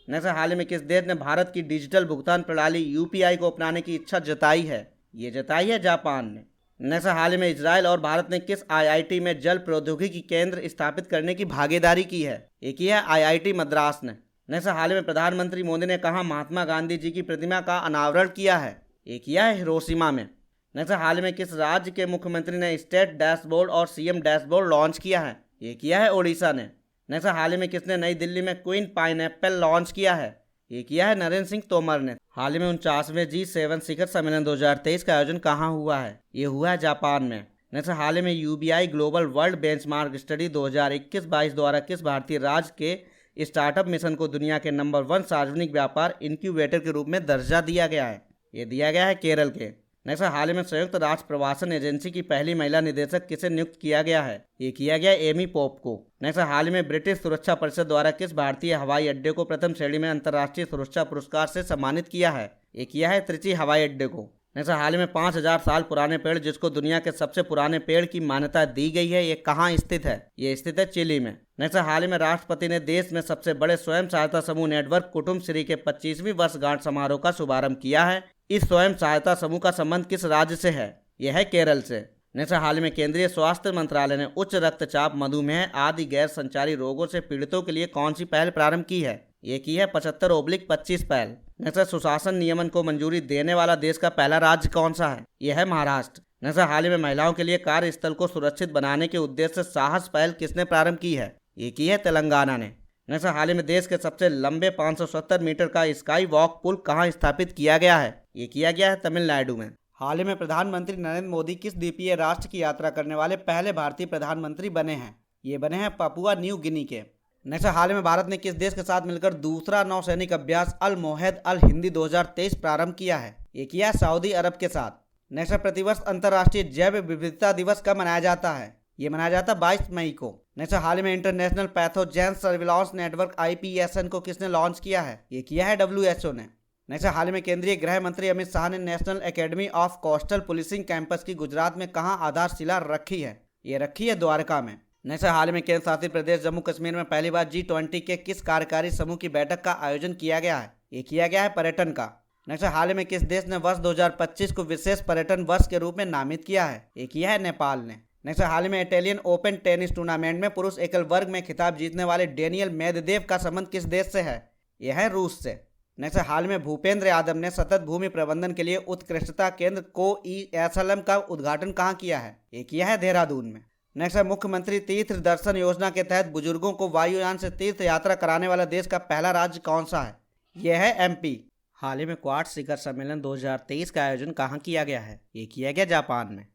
नेक्स्ट हाल ही में किस देश ने भारत की डिजिटल भुगतान प्रणाली UPI को अपनाने की इच्छा जताई है? ये जताई है जापान ने। नेक्स्ट हाल ही में इजराइल और भारत ने किस IIT में जल प्रौद्योगिकी केंद्र स्थापित करने की भागीदारी की है? ये की है IIT मद्रास ने। नेक्स्ट, हाल में प्रधानमंत्री मोदी ने कहा महात्मा गांधी जी की प्रतिमा का अनावरण किया है? ये किया है हिरोशिमा में। नेक्स्ट, हाल में किस राज्य के मुख्यमंत्री ने स्टेट डैशबोर्ड और सीएम डैशबोर्ड लॉन्च किया है? ये किया है ओडिशा ने। नेक्स्ट, हाल में किसने नई दिल्ली में क्वीन पाइनएप्पल लॉन्च किया है? ये किया है नरेंद्र सिंह तोमर ने। हाल में 49वें G7 शिखर सम्मेलन 2023 का आयोजन कहाँ हुआ है? ये हुआ है जापान में। नेक्स्ट, हाल में UBI global world benchmark study 2021-22 द्वारा किस भारतीय राज्य के स्टार्टअप मिशन को दुनिया के नंबर 1 सार्वजनिक व्यापार इनक्यूबेटर के रूप में दर्जा दिया गया है? ये दिया गया है केरल के। नेक्स्ट, हाल में संयुक्त राष्ट्र प्रवासन एजेंसी की पहली महिला निदेशक किसे नियुक्त किया गया है? ये किया गया एमी पोप को। नेक्स्ट, हाल में ब्रिटिश सुरक्षा परिषद द्वारा किस भारतीय हवाई अड्डे को प्रथम श्रेणी में अंतर्राष्ट्रीय सुरक्षा पुरस्कार से सम्मानित किया है? ये किया है त्रिची हवाई अड्डे को। नेक्स्ट, हाल में 5000 साल पुराने पेड़ जिसको दुनिया के सबसे पुराने पेड़ की मान्यता दी गई है, ये कहाँ स्थित है? ये स्थित है चिली में। नेक्स्ट, हाल में राष्ट्रपति ने देश में सबसे बड़े स्वयं सहायता समूह नेटवर्क कुटुंब श्री के 25वीं वर्षगांठ समारोह का शुभारंभ किया है। इस स्वयं सहायता समूह का संबंध किस राज्य से है? यह है केरल से। नेक्स्ट, हाल में केंद्रीय स्वास्थ्य मंत्रालय ने उच्च रक्तचाप, मधुमेह आदि गैर संचारी रोगों से पीड़ितों के लिए कौन सी पहल प्रारंभ की है? ये की है 75/25 पहल। नेक्स्ट, सुशासन नियमन को मंजूरी देने वाला देश का पहला राज्य कौन सा है? यह है महाराष्ट्र। नेक्स्ट, हाल में महिलाओं के लिए कार्यस्थल को सुरक्षित बनाने के उद्देश्य से साहस पहल किसने प्रारंभ की है? ये की है तेलंगाना ने। नेक्स्ट, हाल में देश के सबसे लंबे 570 मीटर का स्काई वॉक पुल कहाँ स्थापित किया गया है? ये किया गया है तमिलनाडु में। हाल में प्रधानमंत्री नरेंद्र मोदी किस द्वीपीय राष्ट्र की यात्रा करने वाले पहले भारतीय प्रधानमंत्री बने हैं? ये बने हैं पापुआ न्यू गिनी के। नेक्स्ट, हाल में भारत ने किस देश के साथ मिलकर दूसरा नौसैनिक अभ्यास अल मोहद अल हिंदी 2023 प्रारंभ किया है? ये किया है सऊदी अरब के साथ। नेक्स्ट, प्रतिवर्ष अंतर्राष्ट्रीय जैव विविधता दिवस कब मनाया जाता है? ये मनाया जाता है 22 मई को। नेक्स्ट, हाल में international pathogen surveillance network IPSN को किसने लॉन्च किया है? ये किया है WHO ने। नेक्स्ट, हाल में केंद्रीय गृह मंत्री अमित शाह ने national academy of coastal policing campus की गुजरात में कहाँ आधारशिला रखी है? ये रखी है द्वारका में। नेक्स्ट, हाल में केंद्र शासित प्रदेश जम्मू कश्मीर में पहली बार G20 के किस कार्यकारी समूह की बैठक का आयोजन किया गया है? ये किया गया है पर्यटन का। नेक्स्ट, हाल में किस देश ने वर्ष 2025 को विशेष पर्यटन वर्ष के रूप में नामित किया है? ये किया है नेपाल ने। नेक्स्ट, हाल में इटालियन ओपन टेनिस टूर्नामेंट में पुरुष एकल वर्ग में खिताब जीतने वाले डेनियल मेदवेदेव का संबंध किस देश से है? यह है रूस से। नेक्स्ट, हाल में भूपेंद्र यादव ने सतत भूमि प्रबंधन के लिए उत्कृष्टता केंद्र COESLM का उद्घाटन कहाँ किया है? ये किया है देहरादून में। नेक्स्ट, मुख्यमंत्री तीर्थ दर्शन योजना के तहत बुजुर्गों को वायुयान से तीर्थ यात्रा कराने वाला देश का पहला राज्य कौन सा है? यह है MP। हाल ही में क्वाड शिखर सम्मेलन 2023 का आयोजन कहाँ किया गया है? ये किया गया जापान में।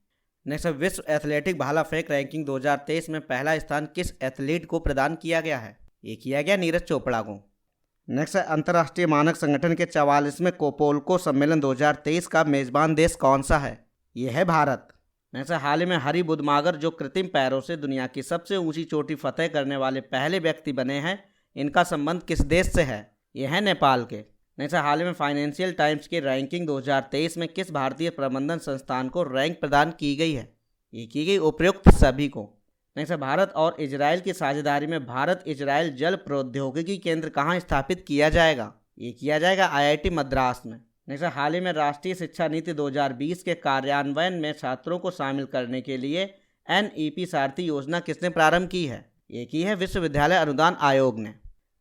नेक्स्ट, विश्व एथलेटिक भाला फेंक रैंकिंग 2023 में पहला स्थान किस एथलीट को प्रदान किया गया है? ये किया गया नीरज चोपड़ा को। नेक्स्ट, अंतर्राष्ट्रीय मानक संगठन के 44वें कोपोल्को सम्मेलन 2023 का मेजबान देश कौन सा है? यह है भारत। नेक्स्ट, हाल ही में हरी बुधमागर जो कृत्रिम पैरों से दुनिया की सबसे ऊंची चोटी फतेह करने वाले पहले व्यक्ति बने हैं, इनका संबंध किस देश से है? यह है नेपाल के। नेक्स्ट, हाल में फाइनेंशियल टाइम्स की रैंकिंग 2023 में किस भारतीय प्रबंधन संस्थान को रैंक प्रदान की गई है? ये की गई उपयुक्त सभी को। नेक्स्ट, भारत और इजराइल की साझेदारी में भारत इजराइल जल प्रौद्योगिकी केंद्र कहाँ स्थापित किया जाएगा? ये किया जाएगा IIT मद्रास में। नेक्स्ट, हाल ही में राष्ट्रीय शिक्षा नीति 2020 के कार्यान्वयन में छात्रों को शामिल करने के लिए NEP सारथी योजना किसने प्रारंभ की है? ये की है विश्वविद्यालय अनुदान आयोग ने।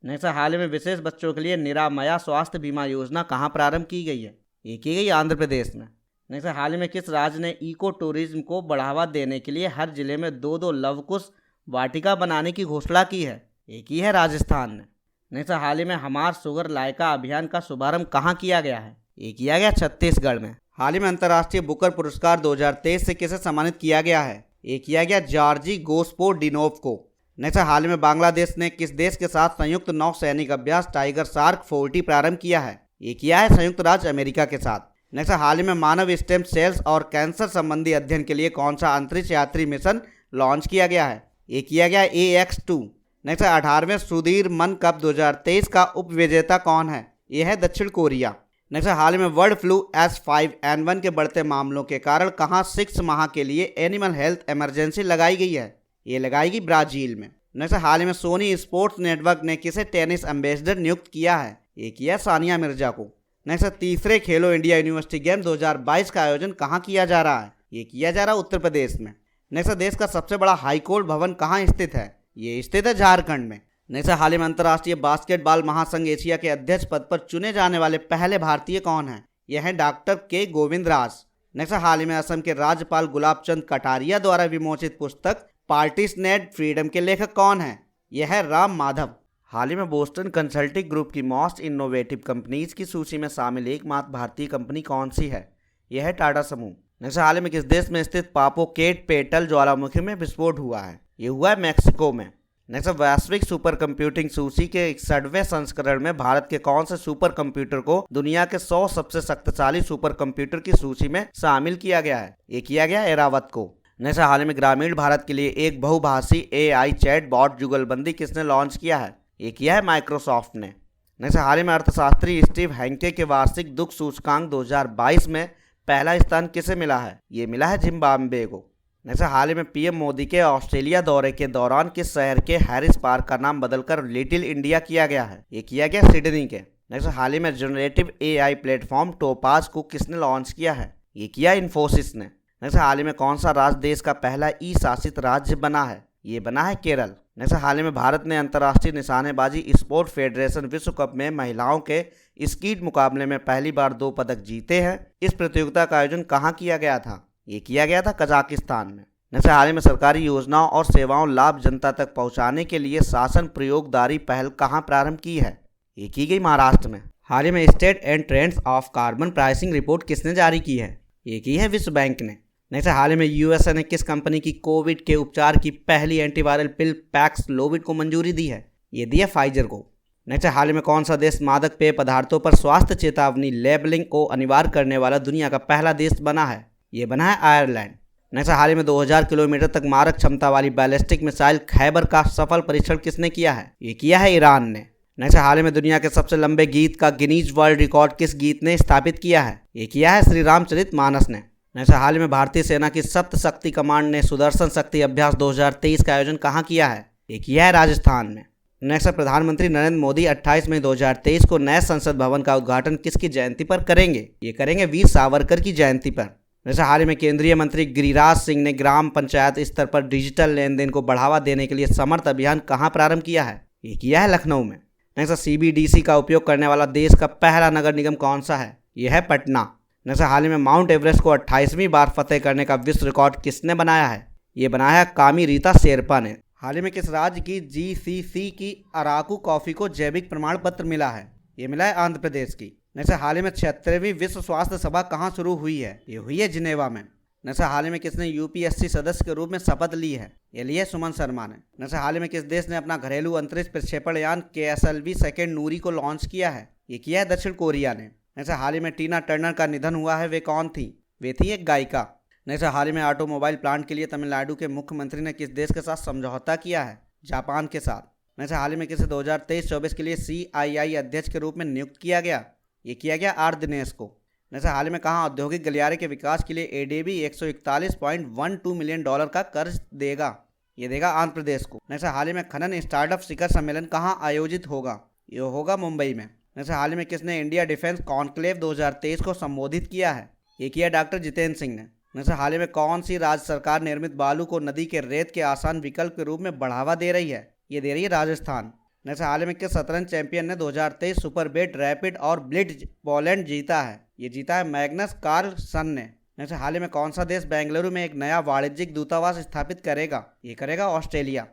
नेक्स्ट, हाल में विशेष बच्चों के लिए निरामया स्वास्थ्य बीमा योजना कहाँ प्रारंभ की गई है? ये की गई आंध्र प्रदेश में। नेक्स्ट, हाल में किस राज्य ने इको टूरिज्म को बढ़ावा देने के लिए हर जिले में 2-2 लवकुश वाटिका बनाने की घोषणा की है? ये की है राजस्थान ने। नेक्स्ट, हाल ही में हमार शुगर लायका अभियान का शुभारंभ कहाँ किया गया है? ये किया गया छत्तीसगढ़ में। हाल ही में अंतर्राष्ट्रीय बुकर पुरस्कार 2023 से किसे सम्मानित किया गया है? ये किया गया जॉर्जी गोस्पोडिनोव को। नेक्स्ट, हाल में बांग्लादेश ने किस देश के साथ संयुक्त नौसैनिक अभ्यास टाइगर शार्क 40 प्रारंभ किया है? ये किया है संयुक्त राज्य अमेरिका के साथ। नेक्स्ट, हाल ही में मानव स्टेम सेल्स और कैंसर संबंधी अध्ययन के लिए कौन सा अंतरिक्ष यात्री मिशन लॉन्च किया गया है? ये किया गया AX2। नेक्स्ट, 18वें सुधीर मन कप 2023 का उपविजेता कौन है? यह है दक्षिण कोरिया। नेक्स्ट, हाल में बर्ड फ्लू H5N1 के बढ़ते मामलों के कारण कहाँ 6 माह के लिए एनिमल हेल्थ इमरजेंसी लगाई गई है? ये लगाएगी ब्राजील में। नेक्स्ट, हाल में सोनी स्पोर्ट्स नेटवर्क ने किसे टेनिस एम्बेसडर नियुक्त किया है? ये किया सानिया मिर्जा को। नेक्स्ट, तीसरे खेलो इंडिया यूनिवर्सिटी गेम 2022 का आयोजन कहाँ किया जा रहा है? ये किया जा रहा है उत्तर प्रदेश में। नेक्स्ट, देश का सबसे बड़ा हाईकोर्ट भवन कहाँ स्थित है? ये स्थित है झारखंड में। नेक्स्ट, हाल ही में अंतर्राष्ट्रीय बास्केटबॉल महासंघ एशिया के अध्यक्ष पद पर चुने जाने वाले पहले भारतीय कौन हैं? यह है डॉक्टर के गोविंदराज। नेक्स्ट, हाल ही में असम के राज्यपाल गुलाब चंद कटारिया द्वारा विमोचित पुस्तक पार्टीशनेड फ्रीडम के लेखक कौन हैं? यह है राम माधव। हाल ही में बोस्टन कंसल्टिंग ग्रुप की मोस्ट इनोवेटिव कंपनीज की सूची में शामिल एकमात्र भारतीय कंपनी कौन सी है? यह है टाटा समूह। नेक्स्ट, हाल ही में किस देश में स्थित पापोकेटपेटल ज्वालामुखी में विस्फोट हुआ है? ये हुआ है मैक्सिको में। नेक्स्ट, वैश्विक सुपर कंप्यूटिंग सूची के 61वें संस्करण में भारत के कौन से सुपर कंप्यूटर को दुनिया के 100 सबसे शक्तिशाली सुपर कंप्यूटर की सूची में शामिल किया गया है? ये किया गया एरावत को। नेक्स्ट, हाल ही में ग्रामीण भारत के लिए एक बहुभाषी AI चैट बॉट जुगलबंदी किसने लॉन्च किया है? ये किया है माइक्रोसॉफ्ट ने। नेक्स्ट, हाल ही में अर्थशास्त्री स्टीव हैंके के वार्षिक दुख सूचकांक 2022 में पहला स्थान किसे मिला है? ये मिला है जिम्बाब्वे को। नेक्स्ट, हाल ही में PM मोदी के ऑस्ट्रेलिया दौरे के दौरान किस शहर के हैरिस पार्क का नाम बदलकर लिटिल इंडिया किया गया है? ये किया गया सिडनी के। नेक्स्ट, हाल ही में जनरेटिव AI प्लेटफॉर्म टोपाज को किसने लॉन्च किया है? ये किया इन्फोसिस ने। नेक्स्ट, हाल ही में कौन सा राज्य देश का पहला शासित राज्य बना है? ये बना है केरल। नेक्स्ट, हाल ही में भारत ने अंतर्राष्ट्रीय निशानेबाजी स्पोर्ट फेडरेशन विश्व कप में महिलाओं के स्कीट मुकाबले में पहली बार 2 पदक जीते हैं। इस प्रतियोगिता का आयोजन कहाँ किया गया था? ये किया गया था कजाकिस्तान में। नेक्स्ट, हाल ही में सरकारी योजनाओं और सेवाओं लाभ जनता तक पहुंचाने के लिए शासन प्रयोगदारी पहल कहाँ प्रारंभ की है? ये की गई महाराष्ट्र में। हाल ही में state and trends of carbon pricing report किसने जारी की है? ये की है विश्व बैंक ने। नेक्स्ट, हाल ही में USA ने किस कंपनी की कोविड के उपचार की पहली एंटीवायरल पिल पैक्सलोविड को मंजूरी दी है? ये दी है फाइजर को। नेक्स्ट, हाल ही में कौन सा देश मादक पेय पदार्थों पर स्वास्थ्य चेतावनी लेबलिंग को अनिवार्य करने वाला दुनिया का पहला देश बना है? ये बना है आयरलैंड। नेक्स्ट, हाल ही में 2000 किलोमीटर तक मारक क्षमता वाली बैलिस्टिक मिसाइल खैबर का सफल परीक्षण किसने किया है? ये किया है ईरान ने। नेक्स्ट, हाल ही में दुनिया के सबसे लंबे गीत का गिनीज वर्ल्ड रिकॉर्ड किस गीत ने स्थापित किया है? ये किया है श्री रामचरितमानस ने। नेक्स्ट, हाल ही में भारतीय सेना की सप्त शक्ति कमांड ने सुदर्शन शक्ति अभ्यास 2023 का आयोजन कहाँ किया है? ये किया है राजस्थान में। नेक्स्ट, प्रधानमंत्री नरेंद्र मोदी 28 मई 2023 को नए संसद भवन का उद्घाटन किसकी जयंती पर करेंगे? ये करेंगे वीर सावरकर की जयंती पर। जैसे हाल ही में केंद्रीय मंत्री गिरिराज सिंह ने ग्राम पंचायत स्तर पर डिजिटल लेन देन को बढ़ावा देने के लिए समर्थ अभियान कहाँ प्रारंभ किया है? ये किया है लखनऊ में। नेक्स्ट, CBDC का उपयोग करने वाला देश का पहला नगर निगम कौन सा है? यह है पटना। नेक्स्ट, हाल ही में माउंट एवरेस्ट को 28वीं बार फतेह करने का विश्व रिकॉर्ड किसने बनाया है? ये बनाया है कामी रीता शेरपा ने। हाल ही में किस राज्य की GCC की अराकू कॉफी को जैविक प्रमाण पत्र मिला है? ये मिला है आंध्र प्रदेश की। नेक्स्ट, हाल ही में 76वीं विश्व स्वास्थ्य सभा कहाँ शुरू हुई है? ये हुई है जिनेवा में। नेक्स्ट, हाल ही में किसने UPSC सदस्य के रूप में शपथ ली है? ये लिए सुमन शर्मा ने। नेक्स्ट, हाल ही में किस देश ने अपना घरेलू अंतरिक्ष प्रक्षेपण यान KSLV सेकेंड नूरी को लॉन्च किया है? ये किया है दक्षिण कोरिया ने। नेक्स्ट, हाल ही में टीना टर्नर का निधन हुआ है, वे कौन थी? वे थी एक गायिका। नेक्स्ट, हाल ही में ऑटोमोबाइल प्लांट के लिए तमिलनाडु के मुख्यमंत्री ने किस देश के साथ समझौता किया है? जापान के साथ। नेक्स्ट, हाल ही में किसे 2023-24 के लिए CII अध्यक्ष के रूप में नियुक्त किया गया? ये किया गया आर दिनेश को। नेक्स्ट, हाल ही में कहाँ औद्योगिक गलियारे के विकास के लिए ADB $141.12 मिलियन का कर्ज देगा? ये देगा आंध्र प्रदेश को। नेक्स्ट, हाल ही में खनन स्टार्टअप शिखर सम्मेलन कहाँ आयोजित होगा? ये होगा मुंबई में। नेक्स्ट, हाल ही में किसने इंडिया डिफेंस कॉन्क्लेव 2023 को संबोधित किया है? ये किया डॉक्टर जितेंद्र सिंह ने। नेक्स्ट, हाल ही में कौन सी राज्य सरकार निर्मित बालू को नदी के रेत के आसान विकल्प के रूप में बढ़ावा दे रही है? ये दे रही है राजस्थान। नेक्स्ट, हाल ही में किस शतरंज चैंपियन ने 2023 सुपरबेट रैपिड और ब्लिट्ज पोलैंड जीता है? ये जीता है मैग्नस कार्लसन ने। नेक्स्ट, हाल ही में कौन सा देश बेंगलुरु में एक नया वाणिज्यिक दूतावास स्थापित करेगा? ये करेगा ऑस्ट्रेलिया।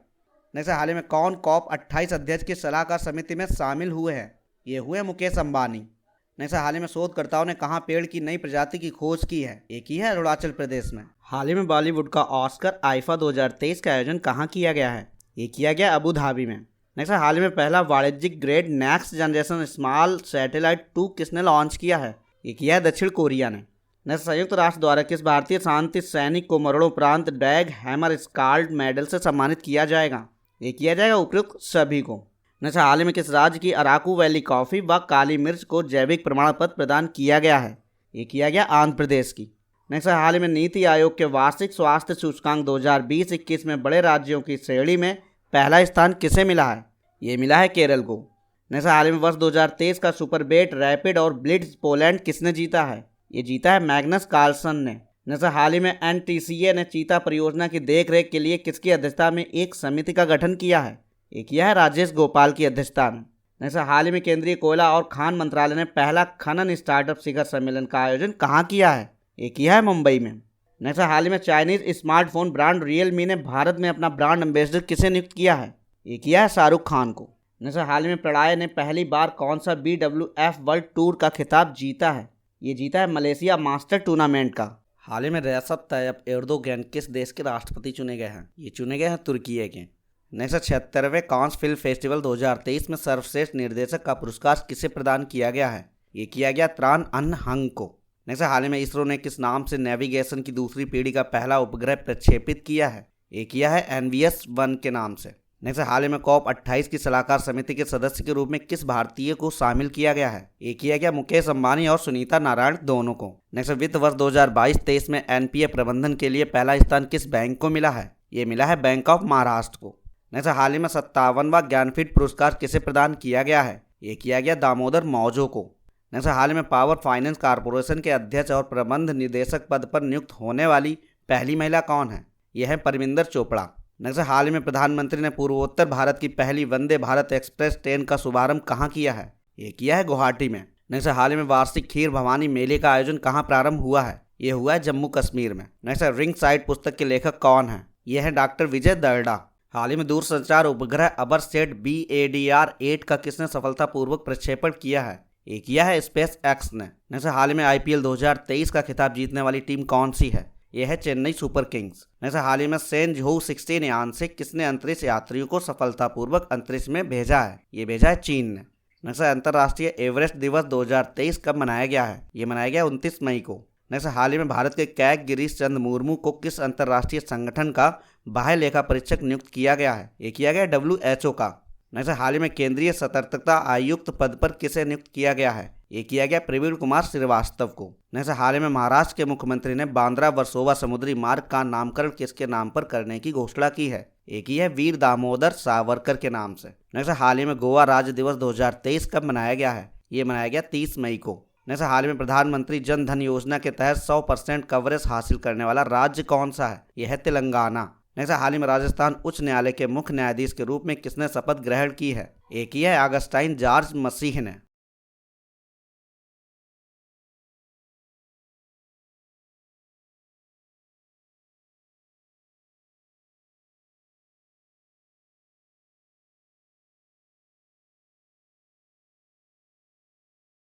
नेक्स्ट, हाल ही में कौन COP28 अध्यक्ष की सलाहकार समिति में शामिल हुए हैं? ये हुए मुकेश अंबानी। नेक्स्ट, हाल ही में शोधकर्ताओं ने कहाँ पेड़ की नई प्रजाति की खोज की है? ये की है अरुणाचल प्रदेश में। हाल ही में बॉलीवुड का ऑस्कर आईफा 2023 का आयोजन कहाँ किया गया है? ये किया गया अबू धाबी में। नेक्स्ट, हाल ही में पहला वाणिज्यिक grade next generation small satellite 2 किसने लॉन्च किया है? ये किया है दक्षिण कोरिया ने। नेक्स्ट, संयुक्त राष्ट्र द्वारा किस भारतीय शांति सैनिक को मरणोपरांत डैग हैमर स्काल्ड मेडल से सम्मानित किया जाएगा? ये किया जाएगा उपयुक्त सभी को। नेक्स्ट, हाल ही में किस राज्य की अराकू वैली कॉफ़ी व काली मिर्च को जैविक प्रमाण पत्र प्रदान किया गया है? ये किया गया आंध्र प्रदेश की। नेक्स्ट, हाल ही में नीति आयोग के वार्षिक स्वास्थ्य सूचकांक 2020-21 में बड़े राज्यों की श्रेणी में पहला स्थान किसे मिला है? ये मिला है केरल को। नेक्स्ट, हाल ही में वर्ष 2023 का सुपरबेट रैपिड और ब्लिट्ज पोलैंड किसने जीता है? ये जीता है मैग्नस कार्लसन ने। नेक्स्ट, हाल ही में NTCA ने चीता परियोजना की देखरेख के लिए किसकी अध्यक्षता में एक समिति का गठन किया है? ये किया है राजेश गोपाल की अध्यक्षता में। नेक्स्ट हाल ही में केंद्रीय कोयला और खान मंत्रालय ने पहला खनन स्टार्टअप शिखर सम्मेलन का आयोजन कहाँ किया है? ये किया है मुंबई में। नेक्स्ट हाल ही में चाइनीज स्मार्टफोन ब्रांड रियलमी ने भारत में अपना ब्रांड एम्बेसडर किसे नियुक्त किया है? ये किया है शाहरुख खान को। नेक्स्ट हाल ही में प्रलय ने पहली बार कौन सा BWF वर्ल्ड टूर का खिताब जीता है? ये जीता है मलेशिया मास्टर टूर्नामेंट का। हाल ही में रेसेप तैयप एर्दोगन किस देश के राष्ट्रपति चुने गए हैं? ये चुने गए हैं तुर्की के। नेक्स्ट 76वें कांस फिल्म फेस्टिवल 2023 में सर्वश्रेष्ठ निर्देशक का पुरस्कार किसे प्रदान किया गया है? ये किया गया त्रान अन हंग को। नेक्स्ट हाल ही में इसरो ने किस नाम से नेविगेशन की दूसरी पीढ़ी का पहला उपग्रह प्रक्षेपित किया है? ये किया है NVS-1 के नाम से। नेक्स्ट हाल ही में COP28 की सलाहकार समिति के सदस्य के रूप में किस भारतीय को शामिल किया गया है? ये किया गया मुकेश अंबानी और सुनीता नारायण दोनों को। नेक्स्ट वित्त वर्ष 2022-23 में NPA प्रबंधन के लिए पहला स्थान किस बैंक को मिला है? ये मिला है बैंक ऑफ महाराष्ट्र को। नेक्स्ट हाल ही में 57वां ज्ञानपीठ पुरस्कार किसे प्रदान किया गया है? ये किया गया दामोदर मौजो को। नेक्स्ट हाल ही में पावर फाइनेंस कॉर्पोरेशन के अध्यक्ष और प्रबंध निदेशक पद पर नियुक्त होने वाली पहली महिला कौन है? यह है परमिंदर चोपड़ा। नेक्स्ट हाल ही में प्रधानमंत्री ने पूर्वोत्तर भारत की पहली वंदे भारत एक्सप्रेस ट्रेन का शुभारंभ कहाँ किया है? ये किया है गुवाहाटी में। नेक्स्ट हाल ही में वार्षिक खीर भवानी मेले का आयोजन कहाँ प्रारंभ हुआ है? ये हुआ है जम्मू कश्मीर में। नेक्स्ट रिंग साइड पुस्तक के लेखक कौन है? यह है डॉक्टर विजय दर्डा। हाल ही में दूरसंचार उपग्रह अबरसेट BADR-8 का किसने सफलतापूर्वक प्रक्षेपण किया है? ये किया है स्पेस एक्स ने। नेक्स्ट हाल ही में IPL 2023 का खिताब जीतने वाली टीम कौन सी है? यह है चेन्नई सुपर किंग्स। नेक्स्ट हाल ही में सेंझोउ 16 यान से किसने अंतरिक्ष यात्रियों को सफलतापूर्वक अंतरिक्ष में भेजा है? ये भेजा है चीन ने। नेक्स्ट अंतर्राष्ट्रीय एवरेस्ट दिवस 2023 कब मनाया गया है? ये मनाया गया 29 मई को। नेक्स्ट हाल ही में भारत के कैग गिरीश चंद्र मुर्मू को किस अंतर्राष्ट्रीय संगठन का बाह्य लेखा परीक्षक नियुक्त किया गया है? ये किया गया WHO का। नेक्स्ट हाल ही में केंद्रीय सतर्कता आयुक्त पद पर किसे नियुक्त किया गया है? ये किया गया प्रवीण कुमार श्रीवास्तव को। नेक्स्ट हाल ही में महाराष्ट्र के मुख्यमंत्री ने बांद्रा वर्सोवा समुद्री मार्ग का नामकरण किसके नाम पर करने की घोषणा की है? ये की है वीर दामोदर सावरकर के नाम से। नेक्स्ट हाल ही में गोवा राज्य दिवस 2023 कब मनाया गया है? ये मनाया गया 30 मई को। नेक्स्ट हाल ही में प्रधानमंत्री जन धन योजना के तहत 100% कवरेज हासिल करने वाला राज्य कौन सा है? यह है तेलंगाना। नेक्स्ट हाल ही में राजस्थान उच्च न्यायालय के मुख्य न्यायाधीश के रूप में किसने शपथ ग्रहण की है? एक ही है अगस्टाइन जॉर्ज मसीह ने।